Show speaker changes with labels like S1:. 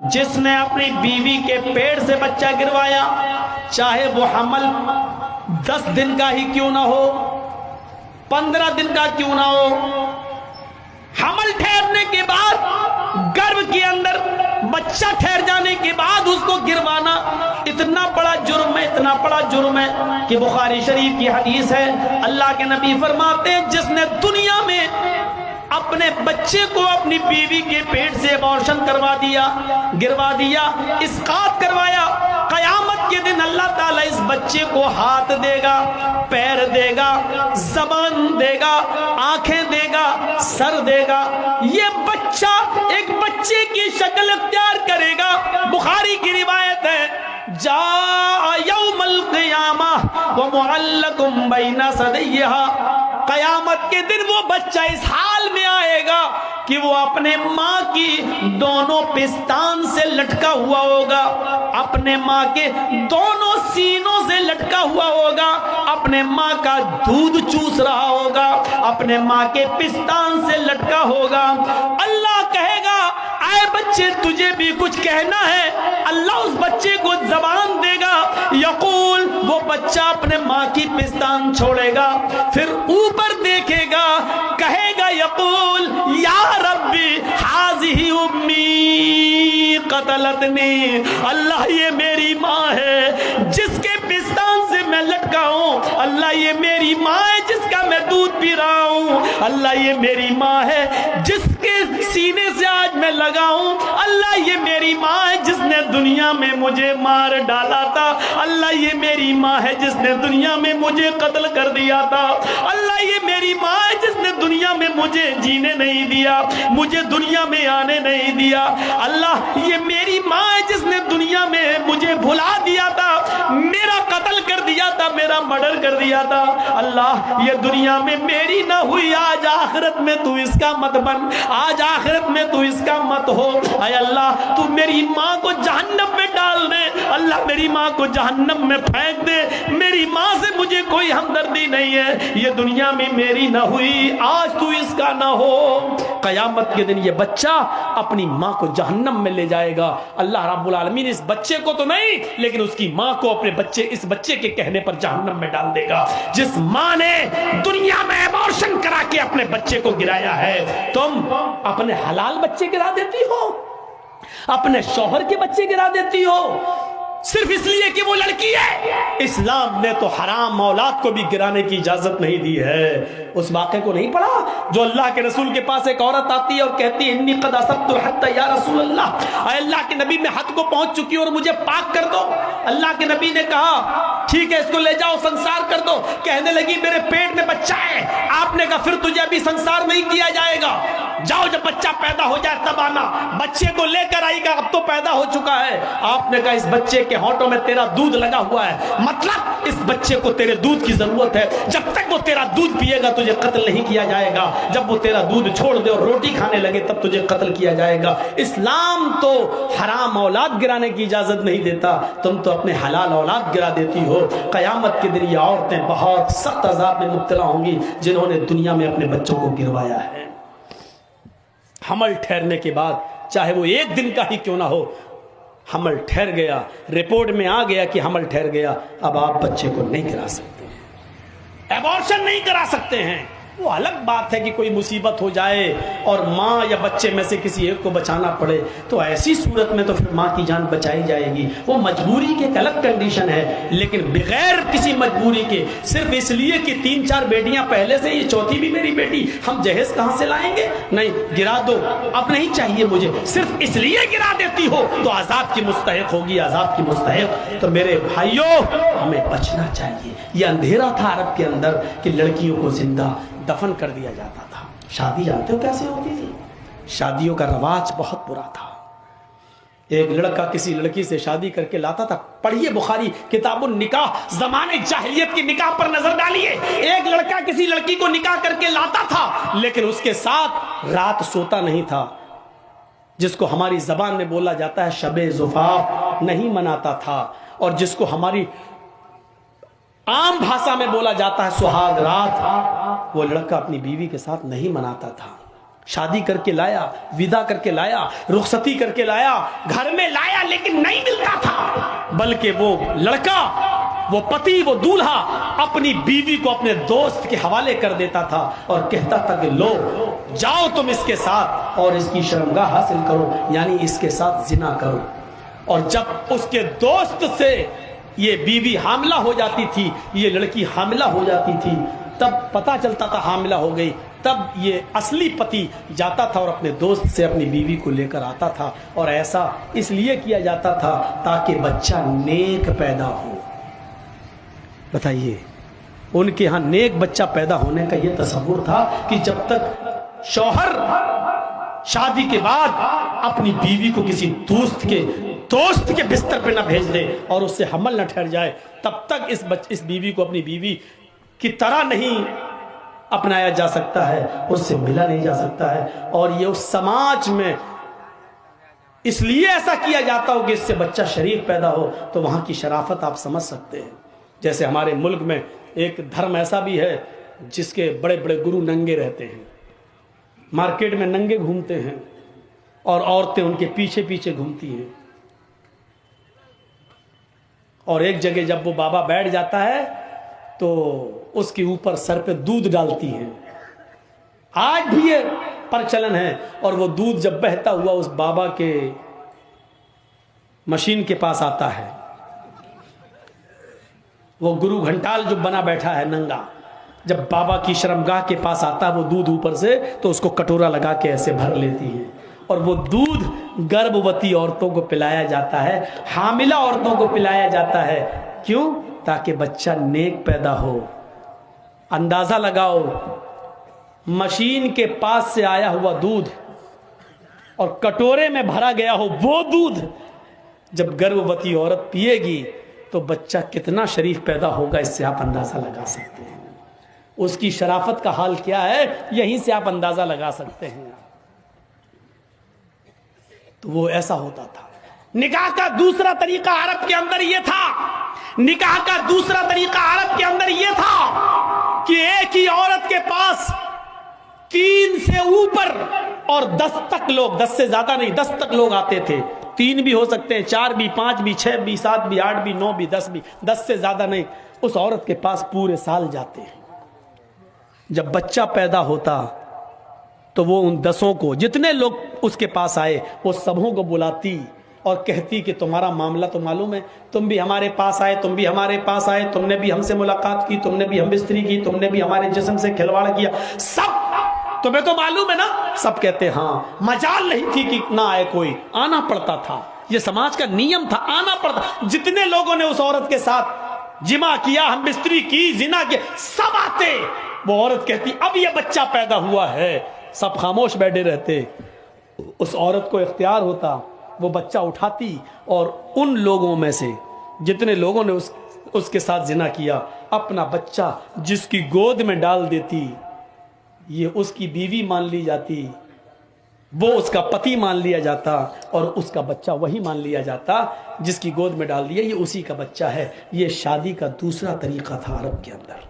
S1: جس نے اپنی بیوی کے پیٹ سے بچہ گروایا، چاہے وہ حمل 10 دن کا ہی کیوں نہ ہو، 15 دن کا کیوں نہ ہو، حمل ٹھہرنے کے بعد گربھ کے اندر بچہ ٹھہر جانے کے بعد اس کو گروانا اتنا بڑا جرم ہے، اتنا بڑا جرم ہے کہ بخاری شریف کی حدیث ہے، اللہ کے نبی فرماتے ہیں جس نے دنیا میں اپنے بچے کو اپنی بیوی کے پیٹ سے ابارشن کروا دیا، گروا دیا، اسقاط کروایا، قیامت کے دن اللہ تعالیٰ اس بچے کو ہاتھ دے گا، پیر دے گا، زبان دے گا، آنکھیں دے گا، سر دے گا، یہ بچہ ایک بچے کی شکل اختیار کرے گا۔ بخاری کی روایت ہے جاء یوم القیامہ ومعلق بین ثدیہا، قیامت کے دن وہ بچہ اس حال میں آئے گا کہ وہ اپنے ماں کی دونوں پستان سے لٹکا ہوا ہوگا، اپنے ماں کے دونوں سینوں سے لٹکا ہوا ہوگا، اپنے ماں کا دودھ چوس رہا ہوگا، اپنے ماں کے پستان سے لٹکا ہوگا۔ اللہ کہے گا اے بچے تجھے بھی کچھ کہنا ہے، اللہ اس بچے کو زبان دے گا، یقول وہ بچہ اپنے ماں کی پستان چھوڑے گا، پھر اوپر دیکھے گا، کہے گا یقول یا ربی ہذہ امی قتلتنی، اللہ یہ میری ماں ہے جس کے پستان سے میں لٹکا ہوں، اللہ یہ میری ماں ہے جس کا میں دودھ پی رہا ہوں، اللہ یہ میری ماں ہے جس کے سینے سے آج میں لگا ہوں، اللہ یہ میری ماں ہے جس نے دنیا میں مجھے مار ڈالا تھا، اللہ یہ میری ماں ہے جس نے دنیا میں مجھے قتل کر دیا تھا، اللہ یہ میری ماں ہے جس نے دنیا میں مجھے جینے نہیں دیا، مجھے دنیا میں آنے نہیں دیا، اللہ یہ میری ماں ہے جس نے دنیا میں مجھے بھلا دیا تھا، میرا قتل کر دیا تھا، میرا مرڈر کر دیا تھا، اللہ یہ دنیا میں میری نہ ہوئی، آج آخرت میں تو اس کا مت بن، آج آخرت میں تو اس کا مت ہو، اے اللہ تو میری ماں کو جہنم میں ڈال دے، اللہ میری ماں کو جہنم میں پھینک دے، میری ماں سے مجھے کوئی ہمدردی نہیں ہے، یہ دنیا میں میری نہ ہوئی، آج تو اس کا نہ ہو۔ قیامت کے دن یہ بچہ اپنی ماں کو جہنم میں لے جائے گا، اللہ رب العالمین اس بچے کو تو نہیں لیکن اس کی ماں کو اپنے بچے اس بچے کے کہنے پر جہنم میں ڈال دے گا۔ جس ماں نے دنیا میں ابارشن کرا کے اپنے بچے کو گرایا ہے، تم اپنے حلال بچے گرا دیتی ہو، اپنے شوہر کے بچے گرا دیتی ہو، صرف اس لیے کہ وہ لڑکی ہے۔ اسلام نے تو حرام اولاد کو بھی گرانے کی اجازت نہیں دی ہے۔ اس واقعے کو نہیں پڑھا جو اللہ کے رسول کے پاس ایک عورت آتی ہے اور کہتی ہے انی قد اصبت الحد یا رسول اللہ، اے اللہ کے نبی میں حد کو پہنچ چکی ہوں اور مجھے پاک کر دو۔ اللہ کے نبی نے کہا ٹھیک ہے اس کو لے جاؤ سنسار کر دو۔ کہنے لگی میرے پیٹ میں بچہ ہے۔ آپ نے کہا پھر تجھے ابھی سنسار نہیں کیا جائے گا، جاؤ جب بچہ پیدا ہو جائے تب آنا۔ بچے کو لے کر آئی گا، اب تو پیدا ہو چکا ہے۔ آپ نے کہا اس بچے کے ہونٹوں میں تیرا دودھ لگا ہوا ہے، مطلب اس بچے کو تیرے دودھ کی ضرورت ہے، جب تک وہ تیرا دودھ پیے گا تجھے قتل نہیں کیا جائے گا، جب وہ تیرا دودھ چھوڑ دے اور روٹی کھانے لگے تب تجھے قتل کیا جائے گا۔ اسلام تو حرام اولاد گرانے کی اجازت نہیں دیتا، تم تو اپنے حلال اولاد گرا دیتی ہو۔ قیامت کے دن یہ عورتیں بہت سخت عذاب میں مبتلا ہوں گی جنہوں نے دنیا میں اپنے بچوں کو گروایا ہے۔ حمل ٹھہرنے کے بعد چاہے وہ ایک دن کا ہی کیوں نہ ہو، حمل ٹھہر گیا، رپورٹ میں آ گیا کہ حمل ٹھہر گیا، اب آپ بچے کو نہیں کرا سکتے، ایبارشن نہیں کرا سکتے ہیں۔ وہ الگ بات ہے کہ کوئی مصیبت ہو جائے اور ماں یا بچے میں سے کسی ایک کو بچانا پڑے تو ایسی صورت میں تو پھر ماں کی جان بچائی جائے گی، وہ مجبوری کے ایک الگ کنڈیشن ہے۔ لیکن بغیر کسی مجبوری کے صرف اس لیے کہ 3-4 بیٹیاں پہلے سے، یہ چوتھی بھی میری بیٹی، ہم جہیز کہاں سے لائیں گے، نہیں گرا دو، اب نہیں چاہیے مجھے، صرف اس لیے گرا دیتی ہو تو عذاب کی مستحق ہوگی، عذاب کی مستحق۔ تو میرے بھائیوں ہمیں بچنا چاہیے۔ یہ اندھیرا تھا عرب کے اندر کہ لڑکیوں کو زندہ دفن کر دیا جاتا تھا۔ شادی جانتے ہو کیسے ہوتی تھی؟ شادیوں کا رواج بہت برا تھا۔ ایک لڑکا کسی لڑکی سے شادی کر کے لاتا تھا، پڑھیے بخاری کتاب النکاح، زمانے جاہلیت کی نکاح پر نظر ڈالیے۔ ایک لڑکا کسی لڑکی کو نکاح کر کے لاتا تھا لیکن اس کے ساتھ رات سوتا نہیں تھا، جس کو ہماری زبان میں بولا جاتا ہے شب زفاف نہیں مناتا تھا، اور جس کو ہماری عام بھاشا میں بولا جاتا ہے سہاگ رات، وہ لڑکا اپنی بیوی کے ساتھ نہیں مناتا تھا۔ شادی کر کے لایا, ودا کر کے لایا, رخصتی کر کے لایا, گھر میں لایا, لیکن نہیں ملتا تھا, بلکہ وہ لڑکا, وہ پتی, وہ دولہا اپنی بیوی کو اپنے دوست کے حوالے کر دیتا تھا اور کہتا تھا کہ لو جاؤ تم اس کے ساتھ اور اس کی شرمگاہ حاصل کرو, یعنی اس کے ساتھ زنا کرو. اور جب اس کے دوست سے یہ بیوی حاملہ ہو جاتی تھی, یہ لڑکی حاملہ ہو جاتی تھی, تب پتا چلتا تھا حاملہ ہو گئی, تب یہ اصلی پتی جاتا تھا اور اپنے دوست سے اپنی بیوی کو لے کر آتا تھا. اور ایسا اس لیے کیا جاتا تھا تاکہ بچہ نیک پیدا ہو. بتائیے, ان کے ہاں نیک بچہ پیدا ہونے کا یہ تصور تھا کہ جب تک شوہر شادی کے بعد اپنی بیوی کو کسی دوست کے بستر پہ نہ بھیج دے اور اس سے حمل نہ ٹھہر جائے, تب تک اس بیوی کو اپنی بیوی کی طرح نہیں اپنایا جا سکتا ہے, اس سے ملا نہیں جا سکتا ہے. اور یہ اس سماج میں اس لیے ایسا کیا جاتا ہو کہ اس سے بچہ شریف پیدا ہو. تو وہاں کی شرافت آپ سمجھ سکتے ہیں. جیسے ہمارے ملک میں ایک دھرم ایسا بھی ہے جس کے بڑے بڑے گرو ننگے رہتے ہیں, مارکیٹ میں ننگے گھومتے ہیں اور عورتیں ان کے پیچھے پیچھے گھومتی ہیں. اور ایک جگہ جب وہ بابا بیٹھ جاتا ہے تو اس کے اوپر سر پہ دودھ ڈالتی ہیں. آج بھی یہ پرچلن ہے. اور وہ دودھ جب بہتا ہوا اس بابا کے مشین کے پاس آتا ہے, وہ گرو گھنٹال جو بنا بیٹھا ہے ننگا, جب بابا کی شرمگاہ کے پاس آتا ہے وہ دودھ اوپر سے, تو اس کو کٹورا لگا کے ایسے بھر لیتی ہے. اور وہ دودھ گربھوتی عورتوں کو پلایا جاتا ہے, حاملہ عورتوں کو پلایا جاتا ہے. کیوں؟ تاکہ بچہ نیک پیدا ہو. اندازہ لگاؤ, مشین کے پاس سے آیا ہوا دودھ اور کٹورے میں بھرا گیا ہو وہ دودھ جب گربھوتی عورت پیے گی تو بچہ کتنا شریف پیدا ہوگا, اس سے آپ اندازہ لگا سکتے ہیں. اس کی شرافت کا حال کیا ہے یہیں سے آپ اندازہ لگا سکتے ہیں. تو وہ ایسا ہوتا تھا. نکاح کا دوسرا طریقہ عرب کے اندر یہ تھا, نکاح کا دوسرا طریقہ عرب کے اندر یہ تھا کہ ایک ہی عورت کے پاس 3 سے اوپر اور 10 تک لوگ, 10 سے زیادہ نہیں, 10 تک لوگ آتے تھے. 3 بھی ہو سکتے ہیں, 4 بھی, 5 بھی, 6 بھی, 7 بھی, 8 بھی, 9 بھی, 10 بھی, 10 سے زیادہ نہیں. اس عورت کے پاس پورے سال جاتے ہیں. جب بچہ پیدا ہوتا تو وہ ان 10 کو, جتنے لوگ اس کے پاس آئے, وہ سبوں کو بلاتی اور کہتی کہ تمہارا معاملہ تو معلوم ہے, تم بھی ہمارے پاس آئے, تم بھی ہمارے پاس آئے, تم نے بھی ہم سے ملاقات کی, تم نے بھی ہم بستری کی, تم نے بھی ہمارے جسم سے کھلواڑ کیا, سب تمہیں تو معلوم ہے نا. سب کہتے ہاں. مجال نہیں تھی کہ نہ آئے کوئی, آنا پڑتا تھا. یہ سماج کا نیم تھا, آنا پڑتا. جتنے لوگوں نے اس عورت کے ساتھ جمع کیا, ہم بستری کی, زنا کیا, سب آتے. وہ عورت کہتی اب یہ بچہ پیدا ہوا ہے, سب خاموش بیٹھے رہتے. اس عورت کو اختیار ہوتا, وہ بچہ اٹھاتی اور ان لوگوں میں سے جتنے لوگوں نے اس کے ساتھ زنا کیا, اپنا بچہ جس کی گود میں ڈال دیتی. یہ اس کی بیوی مان لی جاتی, وہ اس کا پتی مان لیا جاتا, اور اس کا بچہ وہی مان لیا جاتا جس کی گود میں ڈال دیا, یہ اسی کا بچہ ہے. یہ شادی کا دوسرا طریقہ تھا عرب کے اندر.